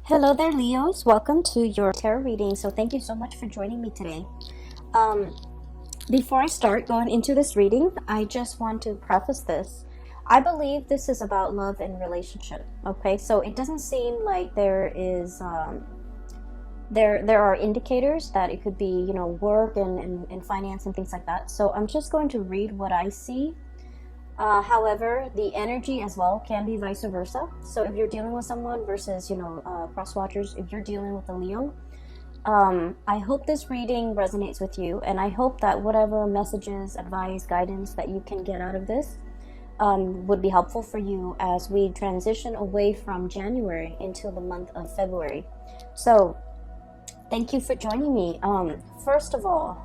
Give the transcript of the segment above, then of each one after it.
Hello there, Leos. Welcome to your tarot reading. So thank you so much for joining me today. Um, Before I start going into this reading, I just want to preface this. I believe this is about love and relationship. Okay, so it doesn't seem like there is there are indicators that it could be, work and finance and things like that. So I'm just going to read what I see. However, the energy as well can be vice versa. So if you're dealing with someone versus, cross watchers, if you're dealing with a Leo, I hope this reading resonates with you. And I hope that whatever messages, advice, guidance that you can get out of this would be helpful for you as we transition away from January into the month of February. So thank you for joining me. First of all,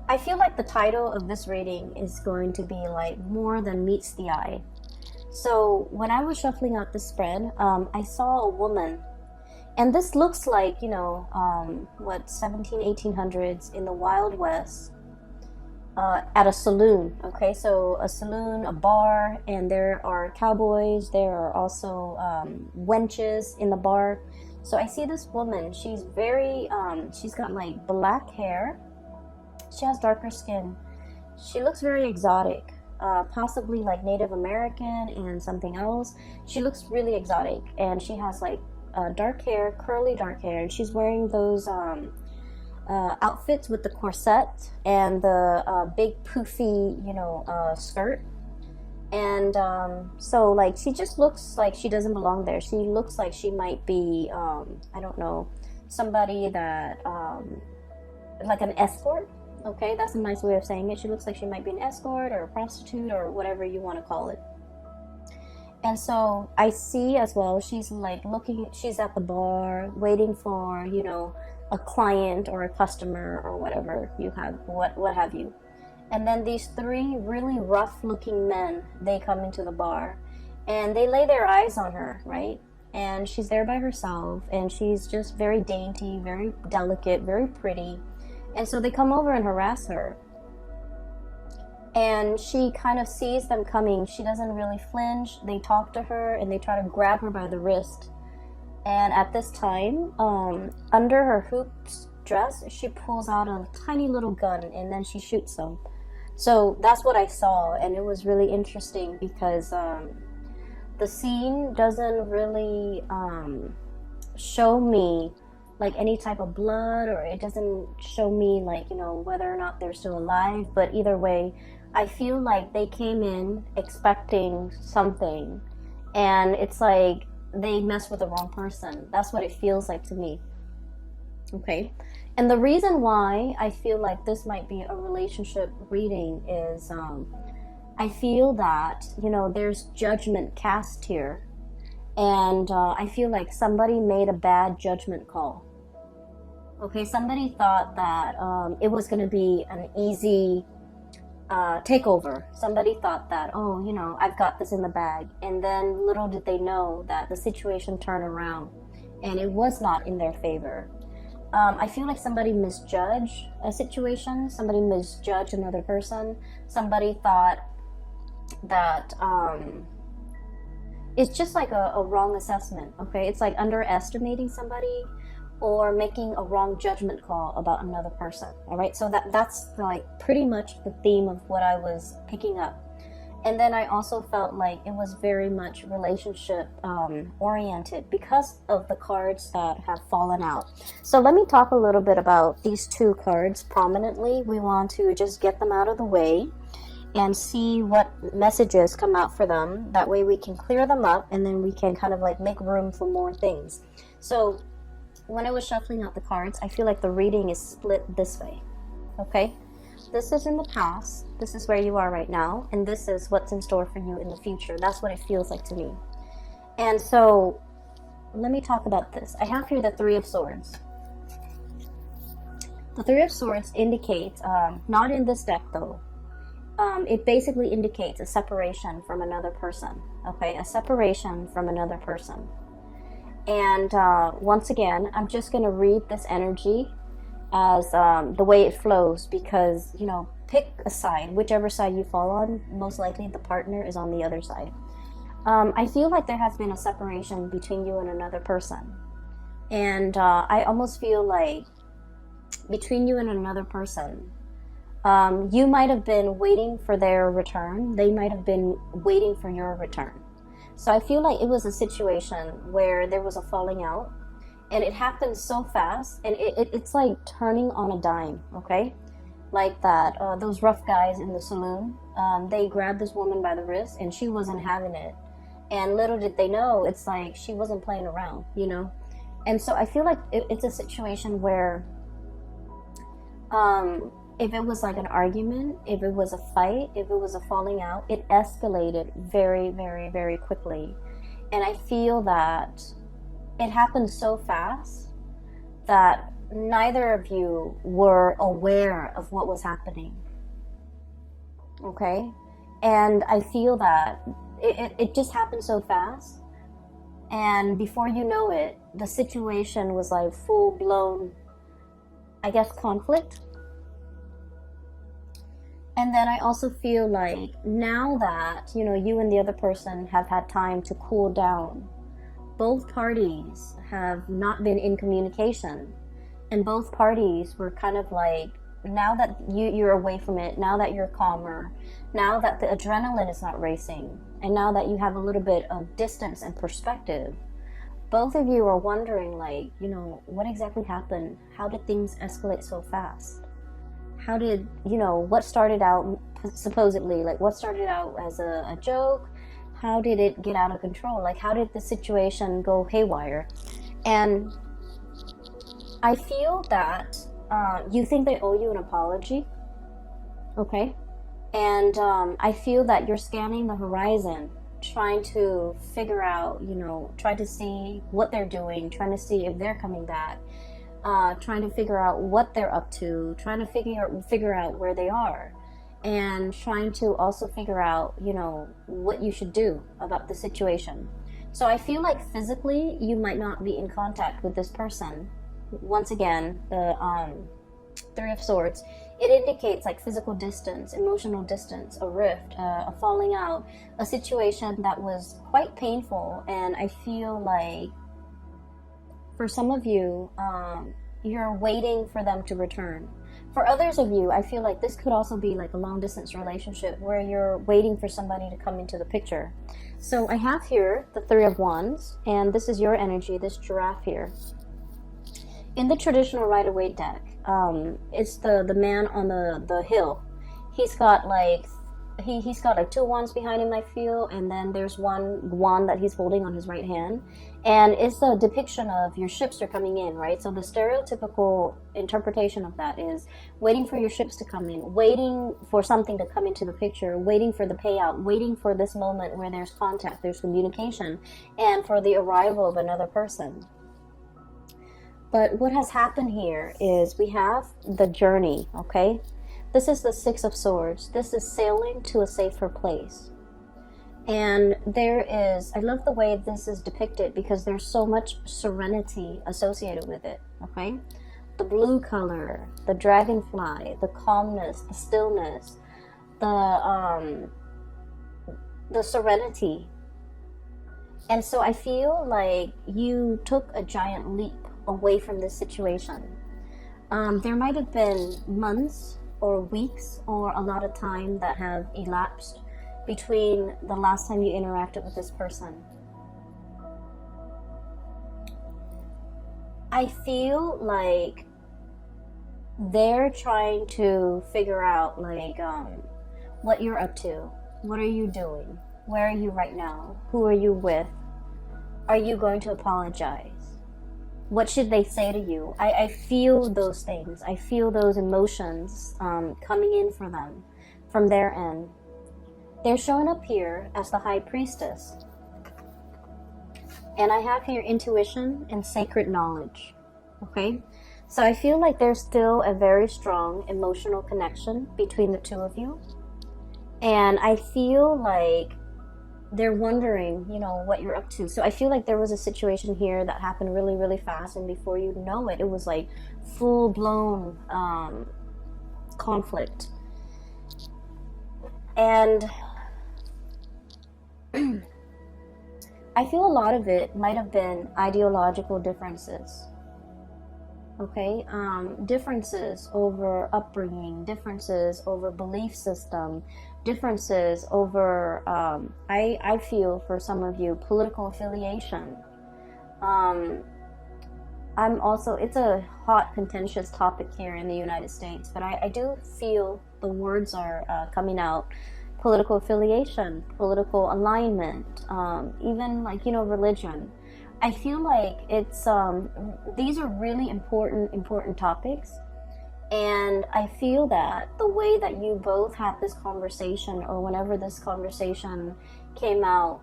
I feel like the title of this reading is going to be like more than meets the eye. So when I was shuffling out the spread, I saw a woman, and this looks like, 1800s in the Wild West, at a saloon. Okay, so a saloon, a bar, and there are cowboys, there are also wenches in the bar. So I see this woman, she's she's got like black hair. She has darker skin. She looks very exotic, possibly like Native American and something else. She looks really exotic, and she has like dark hair, curly dark hair, and she's wearing those outfits with the corset and the big poofy, skirt. And so like she just looks like she doesn't belong there. She looks like she might be, I don't know, somebody that, like an escort. Okay, that's a nice way of saying it. She looks like she might be an escort or a prostitute or whatever you want to call it. And so I see as well, she's like she's at the bar waiting for, a client or a customer or whatever you have, what have you. And then these three really rough looking men, they come into the bar and they lay their eyes on her, right? And she's there by herself, and she's just very dainty, very delicate, very pretty. And so they come over and harass her. And she kind of sees them coming. She doesn't really flinch. They talk to her and they try to grab her by the wrist. And at this time, under her hoops dress, she pulls out a tiny little gun and then she shoots them. So that's what I saw. And it was really interesting because the scene doesn't really show me like any type of blood, or it doesn't show me like, whether or not they're still alive. But either way, I feel like they came in expecting something, and it's like they messed with the wrong person. That's what it feels like to me. Okay, and the reason why I feel like this might be a relationship reading is I feel that, there's judgment cast here, and I feel like somebody made a bad judgment call. Okay, somebody thought that it was going to be an easy takeover. Somebody thought that, I've got this in the bag. And then little did they know that the situation turned around and it was not in their favor. I feel like somebody misjudged a situation. Somebody misjudged another person. Somebody thought that it's just like a wrong assessment. Okay, it's like underestimating somebody or making a wrong judgment call about another person. All right, so that's like pretty much the theme of what I was picking up. And then I also felt like it was very much relationship oriented because of the cards that have fallen out. So let me talk a little bit about these two cards prominently. We want to just get them out of the way and see what messages come out for them. That way we can clear them up, and then we can kind of like make room for more things. So when I was shuffling out the cards, I feel like the reading is split this way. Okay, this is in the past, this is where you are right now, and this is what's in store for you in the future. That's what it feels like to me. And so let me talk about this. I have here the Three of Swords. The Three of Swords indicates, not in this deck though, it basically indicates a separation from another person. Okay, a separation from another person. And once again, I'm just going to read this energy as the way it flows, because, pick a side, whichever side you fall on, most likely the partner is on the other side. I feel like there has been a separation between you and another person. And I almost feel like between you and another person, you might have been waiting for their return. They might have been waiting for your return. So I feel like it was a situation where there was a falling out, and it happened so fast, and it's like turning on a dime, okay? Like that, those rough guys in the saloon, they grabbed this woman by the wrist, and she wasn't having it. And little did they know, it's like she wasn't playing around, you know? And so I feel like it's a situation where if it was like an argument, if it was a fight, if it was a falling out, it escalated very, very, very quickly. And I feel that it happened so fast that neither of you were aware of what was happening. Okay? And I feel that it just happened so fast. And before you know it, the situation was like full-blown, I guess, conflict. And then I also feel like now that, you know, you and the other person have had time to cool down, both parties have not been in communication. And both parties were kind of like, now that you're away from it, now that you're calmer, now that the adrenaline is not racing, and now that you have a little bit of distance and perspective, both of you are wondering, like, you know, what exactly happened? How did things escalate so fast? How did, you know, what started out supposedly, like what started out as a joke? How did it get out of control? Like, how did the situation go haywire? And I feel that you think they owe you an apology, okay? And I feel that you're scanning the horizon, trying to figure out, you know, trying to see what they're doing, trying to see if they're coming back, trying to figure out what they're up to, trying to figure out where they are, and trying to also figure out, you know, what you should do about the situation. So I feel like physically you might not be in contact with this person. Once again, the Three of Swords, it indicates like physical distance, emotional distance, a rift, a falling out, a situation that was quite painful. And I feel like for some of you, you're waiting for them to return. For others of you, I feel like this could also be like a long distance relationship where you're waiting for somebody to come into the picture. So I have here the Three of Wands, and this is your energy, this giraffe here. In the traditional Rider-Waite deck, it's the man on the hill. He's got like he's got like two wands behind him, I feel, and then there's one wand that he's holding on his right hand, and it's a depiction of your ships are coming in, right? So the stereotypical interpretation of that is waiting for your ships to come in, waiting for something to come into the picture, waiting for the payout, waiting for this moment where there's contact, there's communication, and for the arrival of another person. But what has happened here is we have the journey, okay? This is the Six of Swords. This is sailing to a safer place. And there is, I love the way this is depicted because there's so much serenity associated with it, okay? The blue color, the dragonfly, the calmness, the stillness, the serenity. And so I feel like you took a giant leap away from this situation. There might have been months or weeks or a lot of time that have elapsed between the last time you interacted with this person. I feel like they're trying to figure out like what you're up to. What are you doing? Where are you right now? Who are you with? Are you going to apologize? What should they say to you? I feel those things. I feel those emotions coming in for them from their end. They're showing up here as the High Priestess. And I have here intuition and sacred knowledge. Okay? So I feel like there's still a very strong emotional connection between the two of you. And I feel like they're wondering, you know, what you're up to. So I feel like there was a situation here that happened really, really fast, and before you know it, it was like full-blown conflict. And I I feel a lot of it might have been ideological differences. Okay, differences over upbringing, differences over belief system, differences over, I feel for some of you, political affiliation. I'm also, it's a hot, contentious topic here in the United States, but I do feel the words are coming out. Political affiliation, political alignment, even like, religion. I feel like it's, these are really important topics. And I feel that the way that you both had this conversation, or whenever this conversation came out,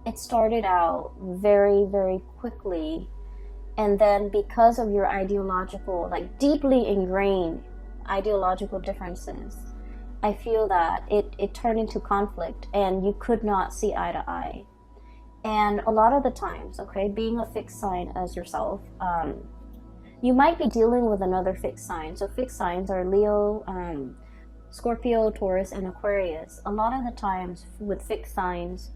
it started out very, very quickly. And then because of your ideological, like deeply ingrained ideological differences, I feel that it turned into conflict and you could not see eye to eye. And a lot of the times, okay, being a fixed sign as yourself, you might be dealing with another fixed sign. So fixed signs are Leo, Scorpio, Taurus, and Aquarius. A lot of the times with fixed signs,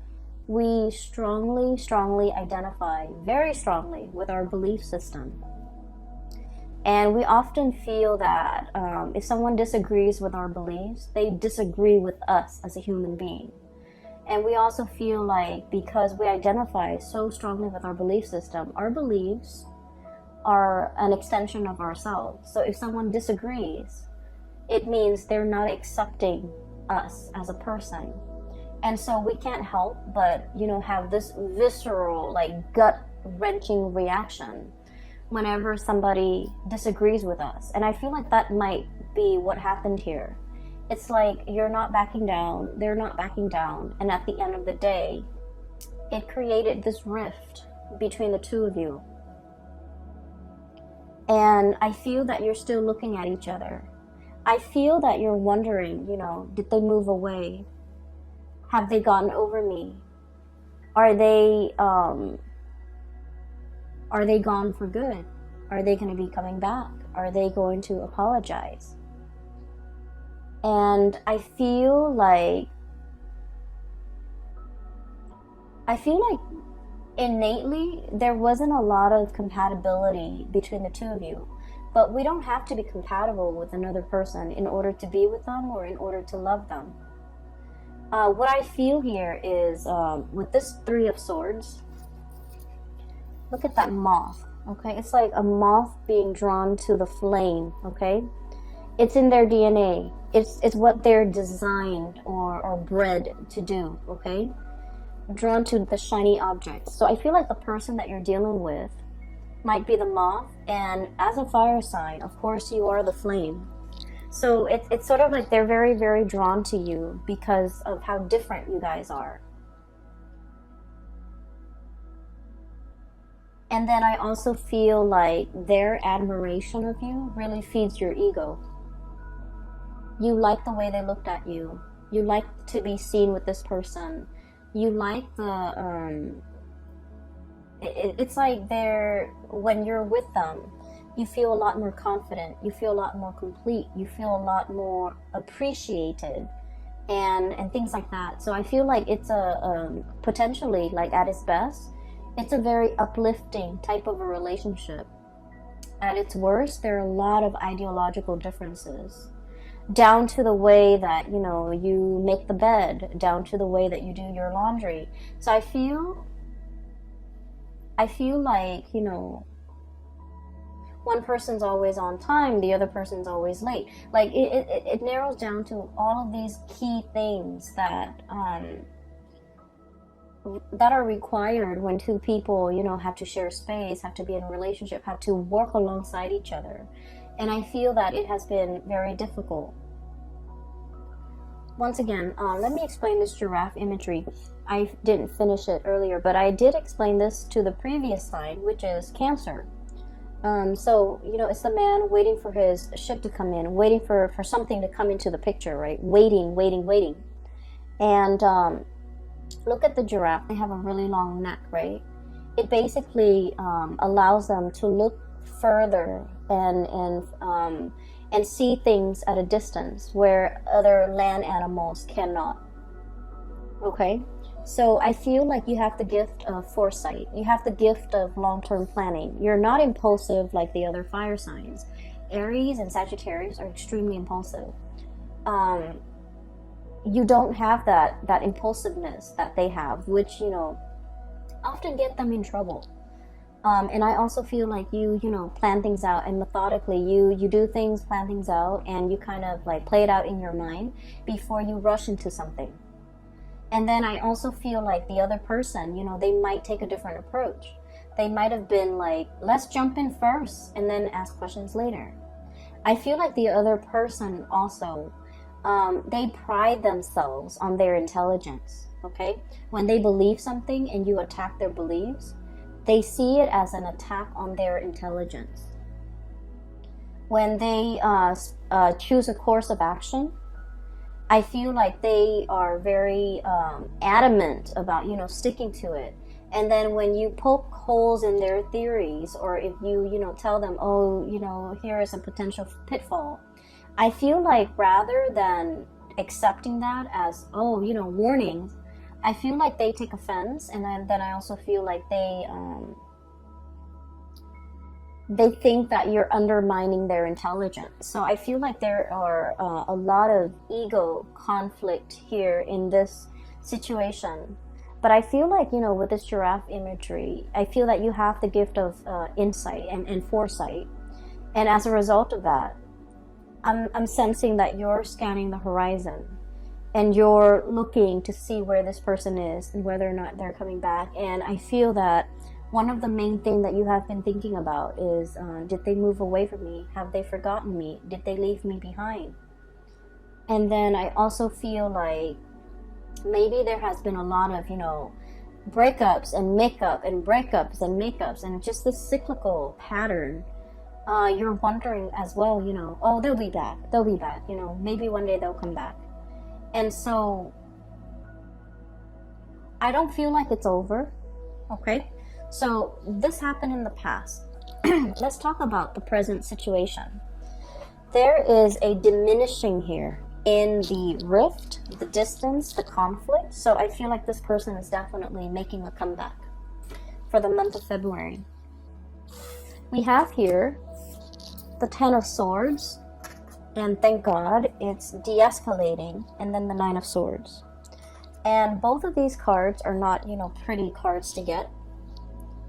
we strongly identify, very strongly, with our belief system. And we often feel that if someone disagrees with our beliefs, they disagree with us as a human being. And we also feel like because we identify so strongly with our belief system, our beliefs are an extension of ourselves. So if someone disagrees, it means they're not accepting us as a person. And so we can't help but, have this visceral, like gut-wrenching reaction whenever somebody disagrees with us. And I feel like that might be what happened here. It's like you're not backing down, they're not backing down, and at the end of the day, it created this rift between the two of you. And I feel that you're still looking at each other. I feel that you're wondering, did they move away? Have they gotten over me? Are they gone for good? Are they going to be coming back? Are they going to apologize? And I feel like innately there wasn't a lot of compatibility between the two of you. But we don't have to be compatible with another person in order to be with them or in order to love them. What I feel here is with this Three of Swords, look at that moth, okay? It's like a moth being drawn to the flame, okay? It's in their DNA. It's what they're designed or bred to do, okay? Drawn to the shiny objects. So I feel like the person that you're dealing with might be the moth, and as a fire sign, of course, you are the flame. So it's sort of like they're very, very drawn to you because of how different you guys are. And then I also feel like their admiration of you really feeds your ego. You like the way they looked at you. You like to be seen with this person. You like the, it's like when you're with them, you feel a lot more confident. You feel a lot more complete. You feel a lot more appreciated and things like that. So I feel like it's potentially, like at its best, it's a very uplifting type of a relationship. At its worst, there are a lot of ideological differences. Down to the way that, you make the bed, down to the way that you do your laundry. So I feel like, one person's always on time, the other person's always late. Like, it narrows down to all of these key things that are required when two people, have to share space, have to be in a relationship, have to work alongside each other. And I feel that it has been very difficult. Once again, let me explain this giraffe imagery. I didn't finish it earlier, but I did explain this to the previous sign, which is Cancer. So, it's the man waiting for his ship to come in, waiting for something to come into the picture, right? Waiting. And look at the giraffe. They have a really long neck, right? It basically allows them to look further and see things at a distance where other land animals cannot. Okay? So I feel like you have the gift of foresight. You have the gift of long-term planning. You're not impulsive like the other fire signs. Aries and Sagittarius are extremely impulsive. You don't have that impulsiveness that they have, which, you know, often get them in trouble. And I also feel like you plan things out, and methodically you do things, plan things out, and you kind of like play it out in your mind before you rush into something. And then I also feel like the other person, you know, they might take a different approach. They might have been like, let's jump in first and then ask questions later. I feel like the other person also, they pride themselves on their intelligence, okay? When they believe something and you attack their beliefs, they see it as an attack on their intelligence. When they choose a course of action, I feel like they are very adamant about, you know, sticking to it. And then when you poke holes in their theories, or if you know, tell them, oh, you know, here is a potential pitfall, I feel like rather than accepting that as, oh, you know, warnings, I feel like they take offense. And then I also feel like they think that you're undermining their intelligence. So I feel like there are a lot of ego conflict here in this situation. But I feel like, you know, with this giraffe imagery, I feel that you have the gift of insight and foresight. And as a result of that, I'm sensing that you're scanning the horizon and you're looking to see where this person is and whether or not they're coming back. And I feel that one of the main things that you have been thinking about is, did they move away from me? Have they forgotten me? Did they leave me behind? And then I also feel like maybe there has been a lot of, you know, breakups and makeup and breakups and makeups, and just this cyclical pattern. You're wondering as well, you know, oh, they'll be back, you know, maybe one day they'll come back. And so I don't feel like it's over, okay? So this happened in the past. Let's talk about the present situation. There is a diminishing here in the rift, the distance, the conflict. So I feel like this person is definitely making a comeback for the month of February. We have here the Ten of Swords, and thank God it's de-escalating, and then the Nine of Swords. And both of these cards are not, you know, pretty cards to get.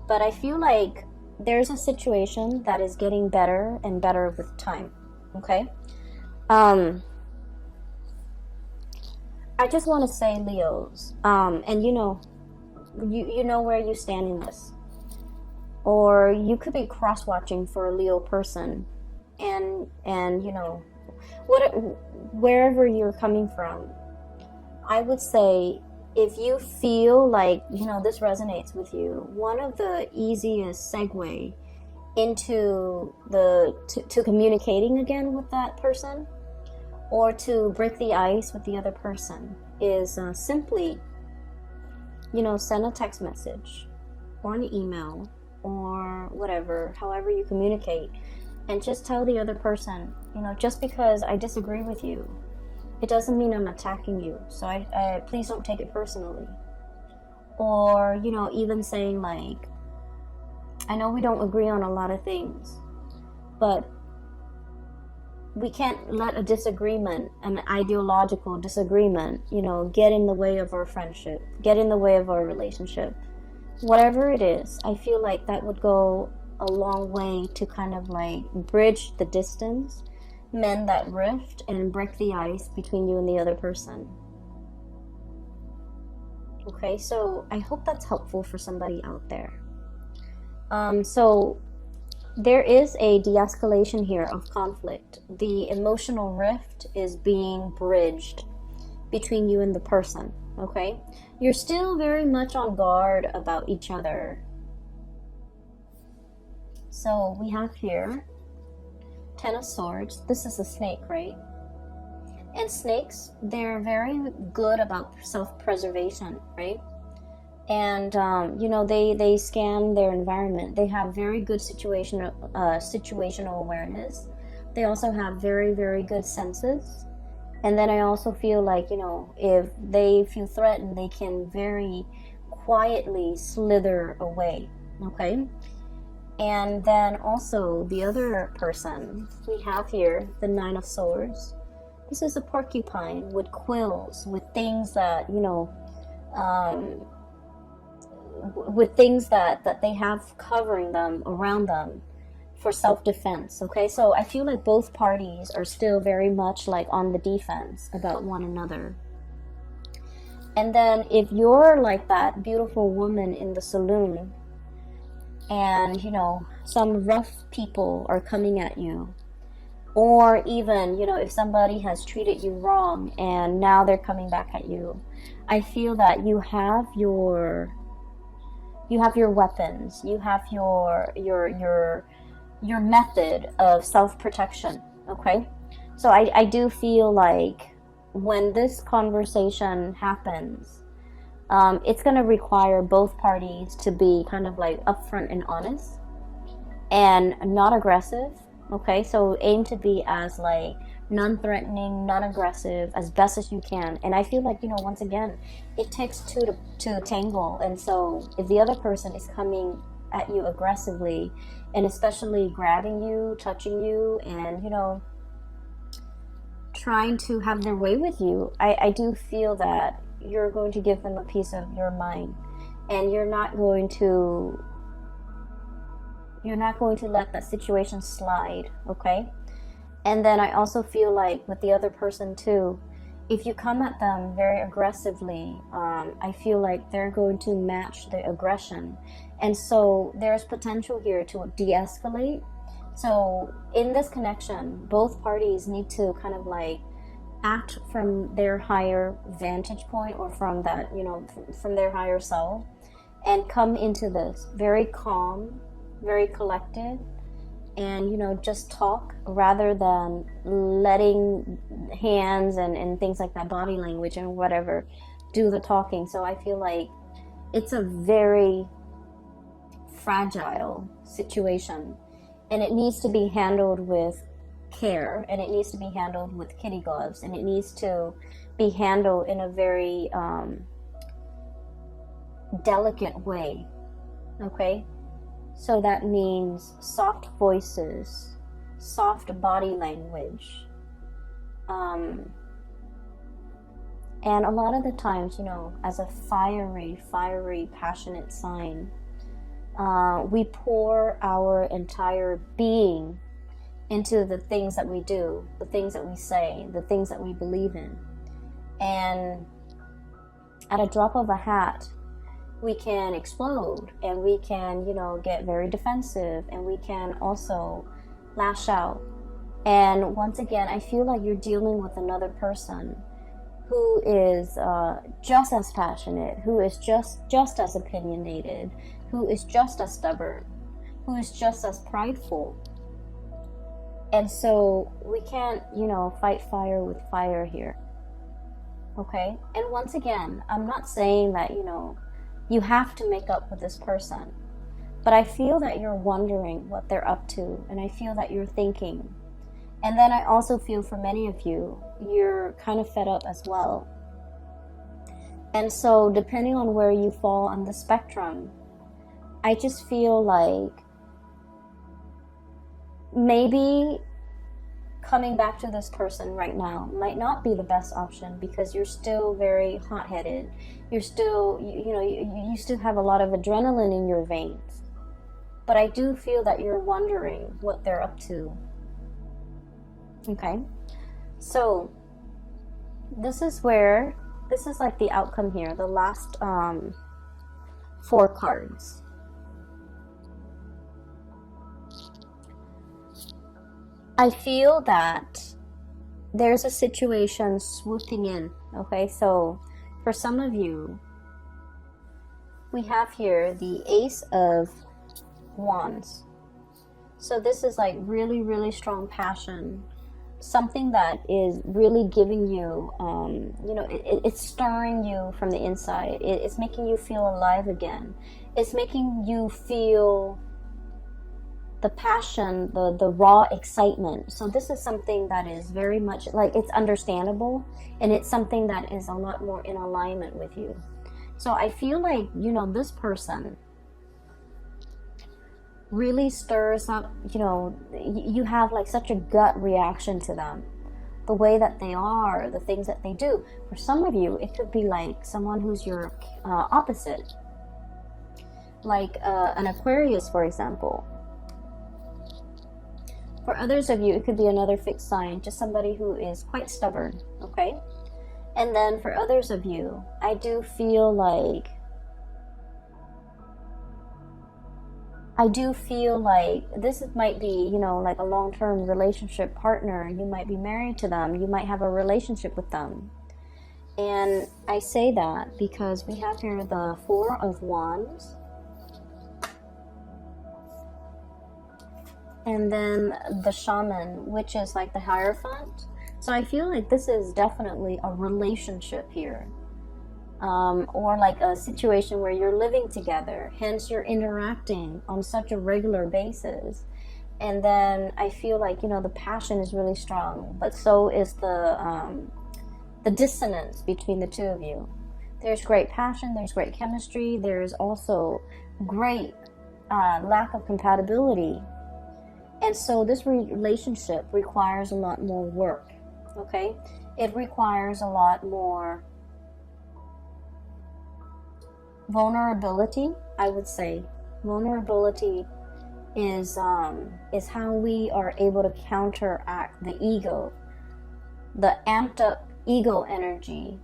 But I feel like there's a situation that is getting better and better with time, okay? I just want to say, Leos, and you know where you stand in this. Or you could be cross-watching for a Leo person, and you know, wherever you're coming from, I would say, if you feel like, you know, this resonates with you, one of the easiest segue into to communicating again with that person, or to break the ice with the other person, is simply, you know, send a text message or an email or whatever, however you communicate, and just tell the other person, you know, just because I disagree with you, it doesn't mean I'm attacking you, so I please don't take it personally. Or, you know, even saying like, I know we don't agree on a lot of things, but we can't let a disagreement, an ideological disagreement, you know, get in the way of our friendship, get in the way of our relationship. Whatever it is, I feel like that would go a long way to kind of like bridge the distance, mend that rift, and break the ice between you and the other person. Okay, so I hope that's helpful for somebody out there. So there is a de-escalation here of conflict. The emotional rift is being bridged between you and the person, okay? You're still very much on guard about each other. So we have here Ten of Swords. This is a snake, right? And snakes, they're very good about self-preservation, right? And you know, they scan their environment. They have very good situational awareness. They also have very, very good senses. And then I also feel like, if they feel threatened, they can very quietly slither away, okay? And then also the other person we have here, the Nine of Swords. This is a porcupine with quills, with things that, with things that they have covering them, around them, for self-defense, okay? So I feel like both parties are still very much like on the defense about one another. And then if you're like that beautiful woman in the saloon, and some rough people are coming at you, or even if somebody has treated you wrong and now they're coming back at you, I feel that you have your weapons, you have your method of self-protection, okay? So I do feel like when this conversation happens, it's going to require both parties to be kind of like upfront and honest and not aggressive, okay? So aim to be as like non-threatening, non-aggressive as best as you can. And I feel like, once again, it takes two to tangle. And so if the other person is coming at you aggressively, and especially grabbing you, touching you, and trying to have their way with you, I do feel that you're going to give them a piece of your mind, and you're not going to let that situation slide, okay? And then I also feel like with the other person too, if you come at them very aggressively, I feel like they're going to match the aggression. And so there's potential here to de-escalate. So in this connection, both parties need to kind of like act from their higher vantage point, or from that, from their higher self, and come into this very calm, very collected, and just talk rather than letting hands and things like that, body language and whatever, do the talking. So I feel like it's a very fragile situation, and it needs to be handled with care, and it needs to be handled with kitty gloves, and it needs to be handled in a very delicate way, okay? So that means soft voices, soft body language, and a lot of the times, as a fiery, passionate sign, we pour our entire being into the things that we do, the things that we say, the things that we believe in. And at a drop of a hat, we can explode, and we can, get very defensive, and we can also lash out. And once again, I feel like you're dealing with another person who is just as passionate, who is just as opinionated, who is just as stubborn, who is just as prideful. And so we can't, fight fire with fire here, okay? And once again, I'm not saying that, you have to make up with this person, but I feel that you're wondering what they're up to, and I feel that you're thinking. And then I also feel for many of you, you're kind of fed up as well. And so depending on where you fall on the spectrum, I just feel like maybe coming back to this person right now might not be the best option, because you're still very hot-headed. You're still, you still have a lot of adrenaline in your veins. But I do feel that you're wondering what they're up to. Okay? So this is like the outcome here, the last 4 cards. I feel that there's a situation swooping in, okay? So for some of you, we have here the Ace of Wands. So this is like really, really strong passion. Something that is really giving you, it's stirring you from the inside. It's making you feel alive again. It's making you feel the passion, the raw excitement. So this is something that is very much like, it's understandable, and it's something that is a lot more in alignment with you. So I feel like, you know, this person really stirs up, you know, you have like such a gut reaction to them, the way that they are, the things that they do. For some of you, it could be like someone who's your opposite, like an Aquarius, for example. For others of you, it could be another fixed sign, just somebody who is quite stubborn, okay? And then for others of you, I do feel like this might be, you know, like a long-term relationship partner. You might be married to them. You might have a relationship with them. And I say that because we have here the Four of Wands. And then the Shaman, which is like the Hierophant. So I feel like this is definitely a relationship here. Or like a situation where you're living together, hence you're interacting on such a regular basis. And then I feel like, you know, the passion is really strong, but so is the dissonance between the two of you. There's great passion, there's great chemistry, there's also great lack of compatibility. And so this relationship requires a lot more work, okay? It requires a lot more vulnerability, I would say. Vulnerability is how we are able to counteract the ego, the amped up ego energy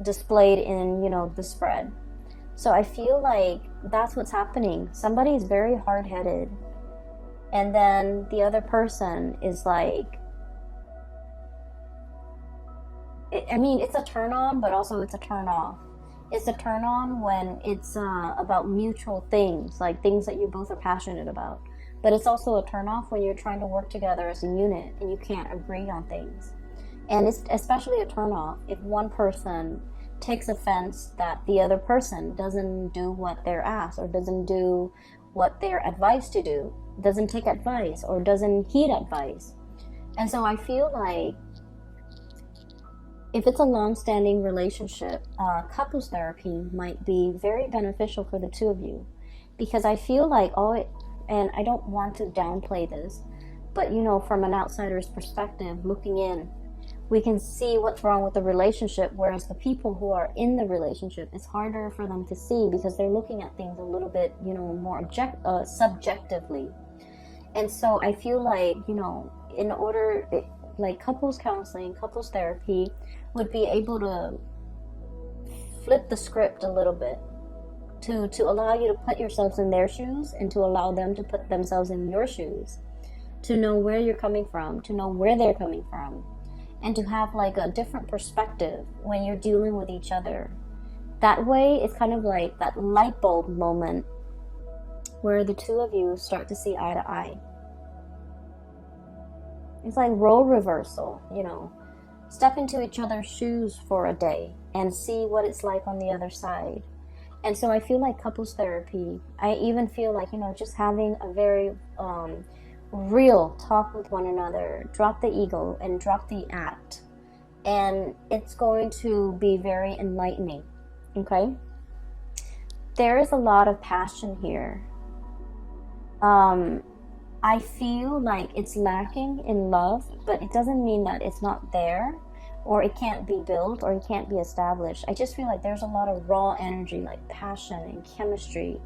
displayed in, you know, the spread. So I feel like that's what's happening. Somebody is very hard-headed, and then the other person is like, I mean, it's a turn on, but also it's a turn off. It's a turn on when it's about mutual things, like things that you both are passionate about. But it's also a turn off when you're trying to work together as a unit and you can't agree on things. And it's especially a turn off if one person takes offense that the other person doesn't do what they're asked, or doesn't do what they're advised to do, doesn't take advice, or doesn't heed advice. And so I feel like if it's a long-standing relationship, couples therapy might be very beneficial for the two of you, because I feel like and I don't want to downplay this, but you know, from an outsider's perspective, looking in, we can see what's wrong with the relationship, whereas the people who are in the relationship, it's harder for them to see because they're looking at things a little bit, you know, more subjectively. And so I feel like, you know, like couples counseling, couples therapy would be able to flip the script a little bit to allow you to put yourselves in their shoes and to allow them to put themselves in your shoes, to know where you're coming from, to know where they're coming from, and to have like a different perspective when you're dealing with each other. That way, it's kind of like that light bulb moment where the two of you start to see eye to eye. It's like role reversal, you know. Step into each other's shoes for a day and see what it's like on the other side. And so I feel like couples therapy, I even feel like, you know, just having a very real talk with one another, drop the ego and drop the act. And it's going to be very enlightening, okay? There is a lot of passion here. I feel like it's lacking in love, but it doesn't mean that it's not there, or it can't be built, or it can't be established. I just feel like there's a lot of raw energy, like passion and chemistry.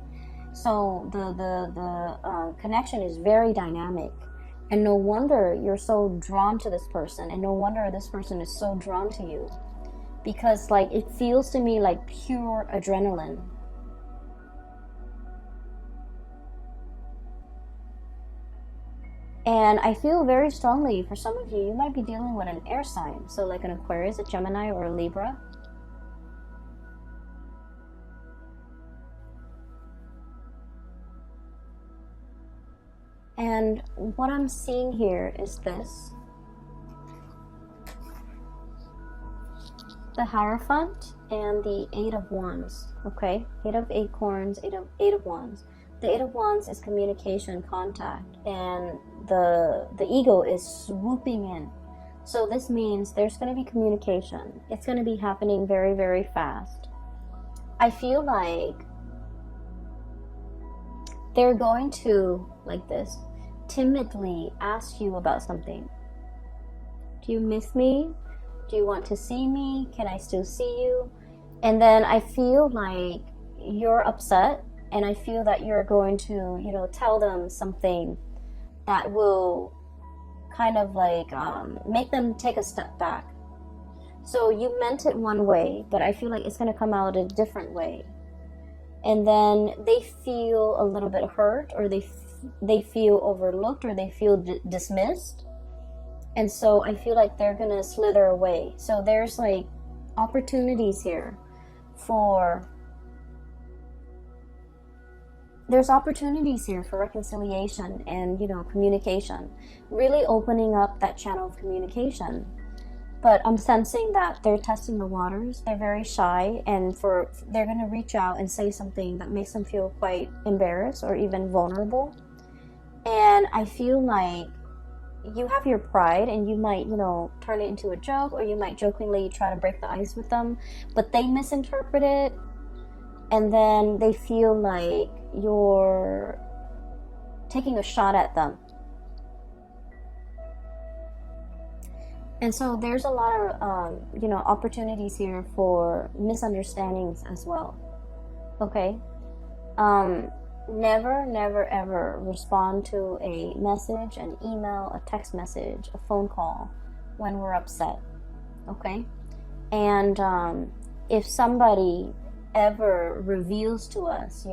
So the connection is very dynamic, and no wonder you're so drawn to this person, and no wonder this person is so drawn to you, because like it feels to me like pure adrenaline. And I feel very strongly, for some of you, you might be dealing with an air sign. So like an Aquarius, a Gemini, or a Libra. And what I'm seeing here is this. The Hierophant and the Eight of Wands. Okay? Eight of Acorns, Eight of Wands. The Eight of Wands is communication, contact, and the ego is swooping in. So this means there's going to be communication. It's going to be happening very, very fast. I feel like they're going to, like this, timidly ask you about something. Do you miss me? Do you want to see me? Can I still see you? And then I feel like you're upset, and I feel that you're going to, tell them something that will kind of like make them take a step back. So you meant it one way, but I feel like it's going to come out a different way. And then they feel a little bit hurt, or they feel overlooked, or they feel dismissed. And so I feel like they're going to slither away. So there's like opportunities here for reconciliation and, communication, really opening up that channel of communication. But I'm sensing that they're testing the waters. They're very shy, and they're going to reach out and say something that makes them feel quite embarrassed or even vulnerable. And I feel like you have your pride, and you might, turn it into a joke, or you might jokingly try to break the ice with them, but they misinterpret it, and then they feel like you're taking a shot at them. And so there's a lot of, opportunities here for misunderstandings as well. Okay? Never, ever respond to a message, an email, a text message, a phone call when we're upset. Okay? And if somebody ever reveals to us,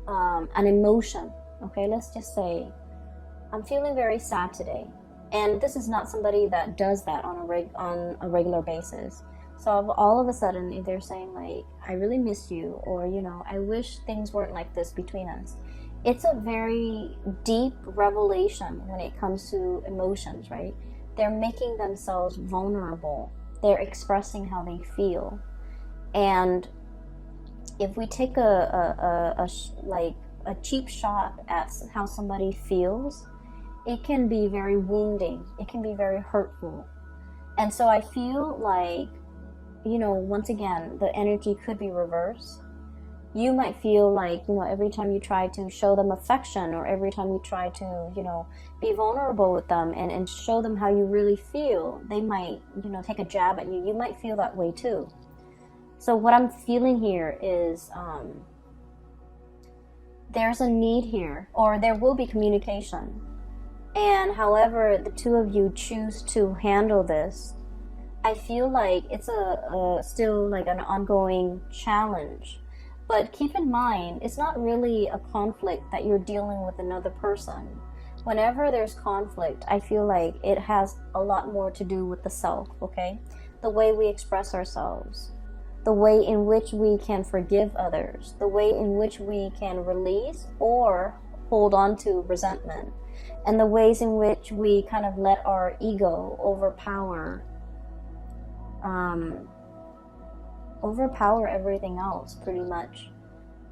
an emotion, okay, let's just say, I'm feeling very sad today. And this is not somebody that does that on a regular basis. So all of a sudden, if they're saying like, I really miss you, or, I wish things weren't like this between us. It's a very deep revelation when it comes to emotions, right? They're making themselves vulnerable. They're expressing how they feel. And if we take a cheap shot at how somebody feels, it can be very wounding. It can be very hurtful. And so I feel like, once again, the energy could be reversed. You might feel like, every time you try to show them affection, or every time you try to, be vulnerable with them and show them how you really feel, they might, take a jab at you. You might feel that way too. So what I'm feeling here is there's a need here, or there will be communication. And however the two of you choose to handle this, I feel like it's still like an ongoing challenge. But keep in mind, it's not really a conflict that you're dealing with another person. Whenever there's conflict, I feel like it has a lot more to do with the self, okay? The way we express ourselves, the way in which we can forgive others, the way in which we can release or hold on to resentment, and the ways in which we kind of let our ego overpower everything else, pretty much.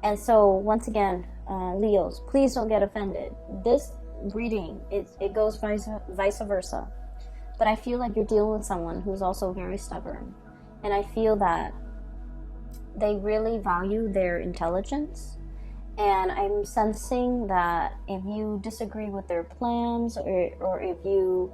And so once again, Leos, please don't get offended. This reading, it goes vice versa. But I feel like you're dealing with someone who's also very stubborn, and I feel that they really value their intelligence. And I'm sensing that if you disagree with their plans, or if you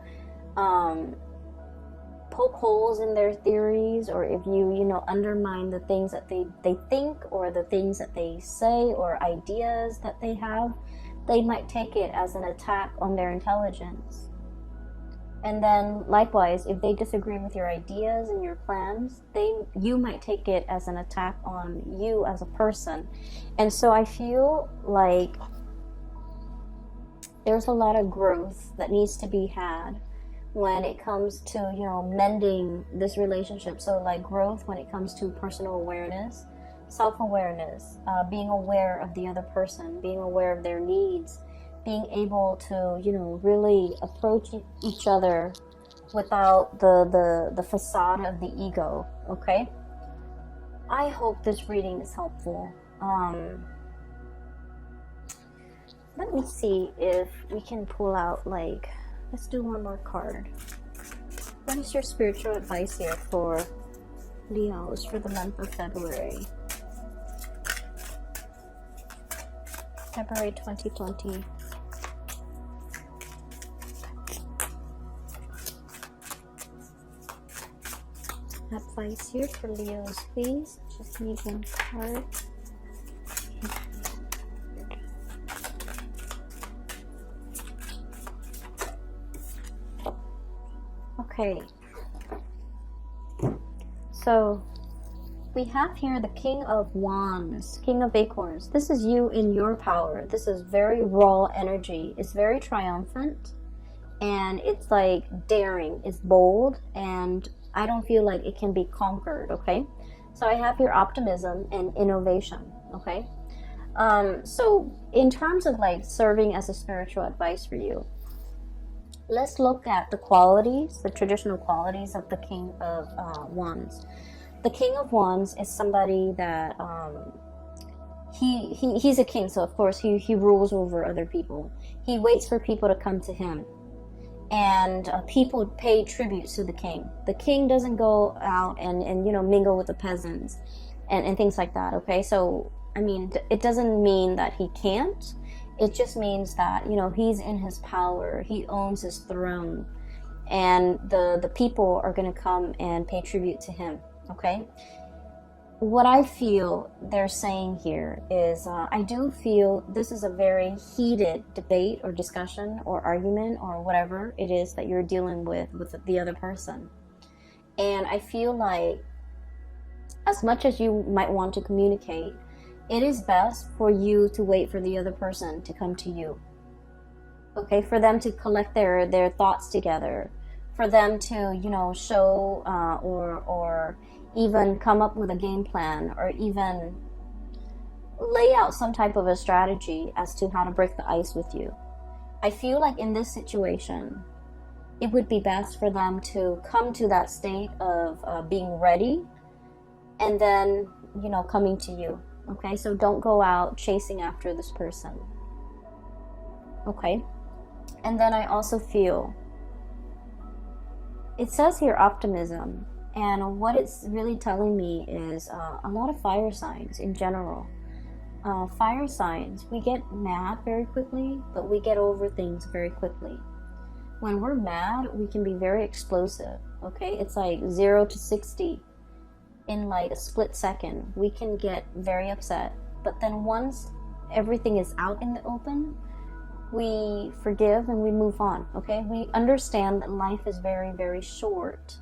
poke holes in their theories, or if you undermine the things that they think, or the things that they say, or ideas that they have, they might take it as an attack on their intelligence. And then likewise, if they disagree with your ideas and your plans, you might take it as an attack on you as a person. And so I feel like there's a lot of growth that needs to be had when it comes to, mending this relationship. So like growth when it comes to personal awareness, self-awareness, being aware of the other person, being aware of their needs, being able to, really approach each other without the facade of the ego, okay? I hope this reading is helpful. Let me see if we can pull out, like, let's do one more card. What is your spiritual advice here for Leos for the month of February? February 2020. Advice here for Leos, please. Just need one card. Okay. So we have here the King of Wands, King of Acorns. This is you in your power. This is very raw energy. It's very triumphant, and it's like daring. It's bold, and I don't feel like it can be conquered, okay? So I have here optimism and innovation, okay? So in terms of like serving as a spiritual advice for you, let's look at the qualities, the traditional qualities of the King of Wands. The King of Wands is somebody that he's a king, so of course he rules over other people. He waits for people to come to him, and people pay tribute to the king. The king doesn't go out and you know, mingle with the peasants and things like that, okay? So I mean, it doesn't mean that he can't. It just means that, you know, he's in his power. He owns his throne, and the people are going to come and pay tribute to him, okay? What I feel they're saying here is I do feel this is a very heated debate or discussion or argument or whatever it is that you're dealing with the other person. And I feel like as much as you might want to communicate, it is best for you to wait for the other person to come to you. Okay, for them to collect their thoughts together, for them to, you know, show or even come up with a game plan, or even lay out some type of a strategy as to how to break the ice with you. I feel like in this situation, it would be best for them to come to that state of being ready, and then, you know, coming to you. Okay, so don't go out chasing after this person. Okay, and then I also feel it says here optimism, and what it's really telling me is a lot of fire signs in general. Fire signs, we get mad very quickly, but we get over things very quickly. When we're mad, we can be very explosive. Okay, it's like 0 to 60 in like a split second. We can get very upset, but then once everything is out in the open, we forgive and we move on. Okay, we understand that life is very, very short,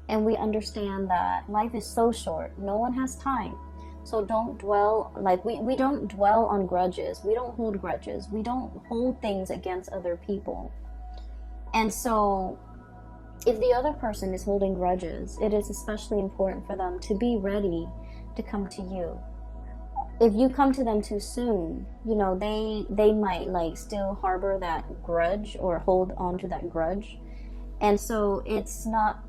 and we understand that life is so short, no one has time. So don't dwell, like we don't dwell on grudges, we don't hold grudges, we don't hold things against other people. And so if the other person is holding grudges, it is especially important for them to be ready to come to you. If you come to them too soon, you know, they might like still harbor that grudge or hold on to that grudge. And so it's not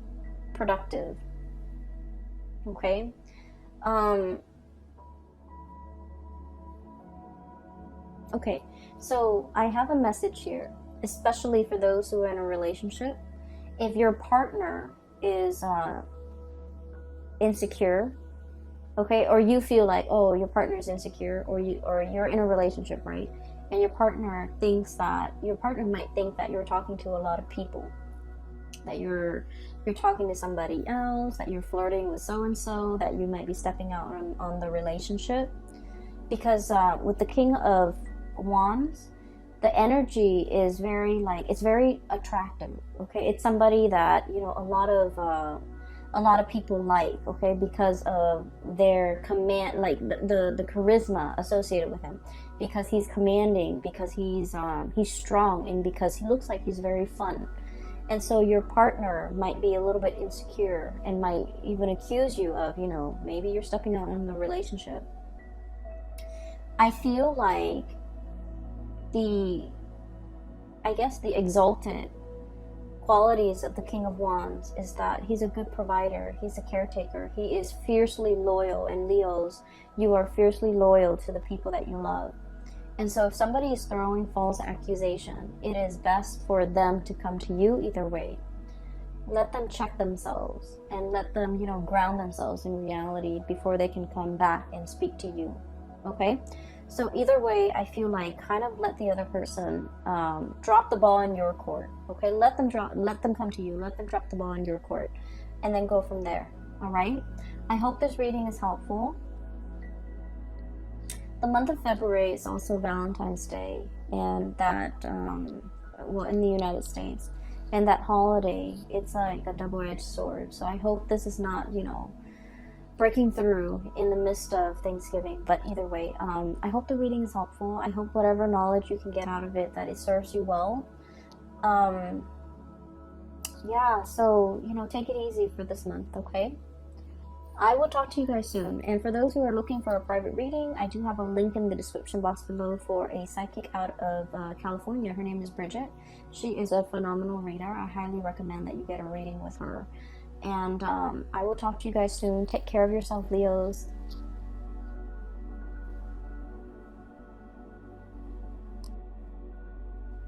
productive. Okay? Okay, so I have a message here, especially for those who are in a relationship. If your partner is insecure, okay, or you feel like, oh, your partner is insecure, or you're in a relationship, right? And your partner might think that you're talking to a lot of people, that you're talking to somebody else, that you're flirting with so and so, that you might be stepping out on the relationship, because with the King of Wands, the energy is very it's very attractive. Okay, it's somebody that, you know, a lot of people like, okay, because of their command, like the charisma associated with him, because he's commanding, because he's strong, and because he looks like he's very fun. And so your partner might be a little bit insecure and might even accuse you of, you know, maybe you're stepping out in the relationship. I feel like the exalted qualities of the King of Wands is that he's a good provider, he's a caretaker, he is fiercely loyal, and Leos, you are fiercely loyal to the people that you love. And so if somebody is throwing false accusation, it is best for them to come to you either way. Let them check themselves and let them, you know, ground themselves in reality before they can come back and speak to you. Okay? So either way, I feel like kind of let the other person drop the ball in your court. Okay? Let them come to you. Let them drop the ball in your court, and then go from there. All right? I hope this reading is helpful. The month of February is also Valentine's Day, and that, well, in the United States, and that holiday, it's like a double-edged sword. So I hope this is not, you know, breaking through in the midst of Thanksgiving. But either way, I hope the reading is helpful. I hope whatever knowledge you can get out of it, that it serves you well. Yeah, so, you know, take it easy for this month, okay? I will talk to you guys soon. And for those who are looking for a private reading, I do have a link in the description box below for a psychic out of California. Her name is Bridget. She is a phenomenal reader. I highly recommend that you get a reading with her. And I will talk to you guys soon. Take care of yourself, Leos.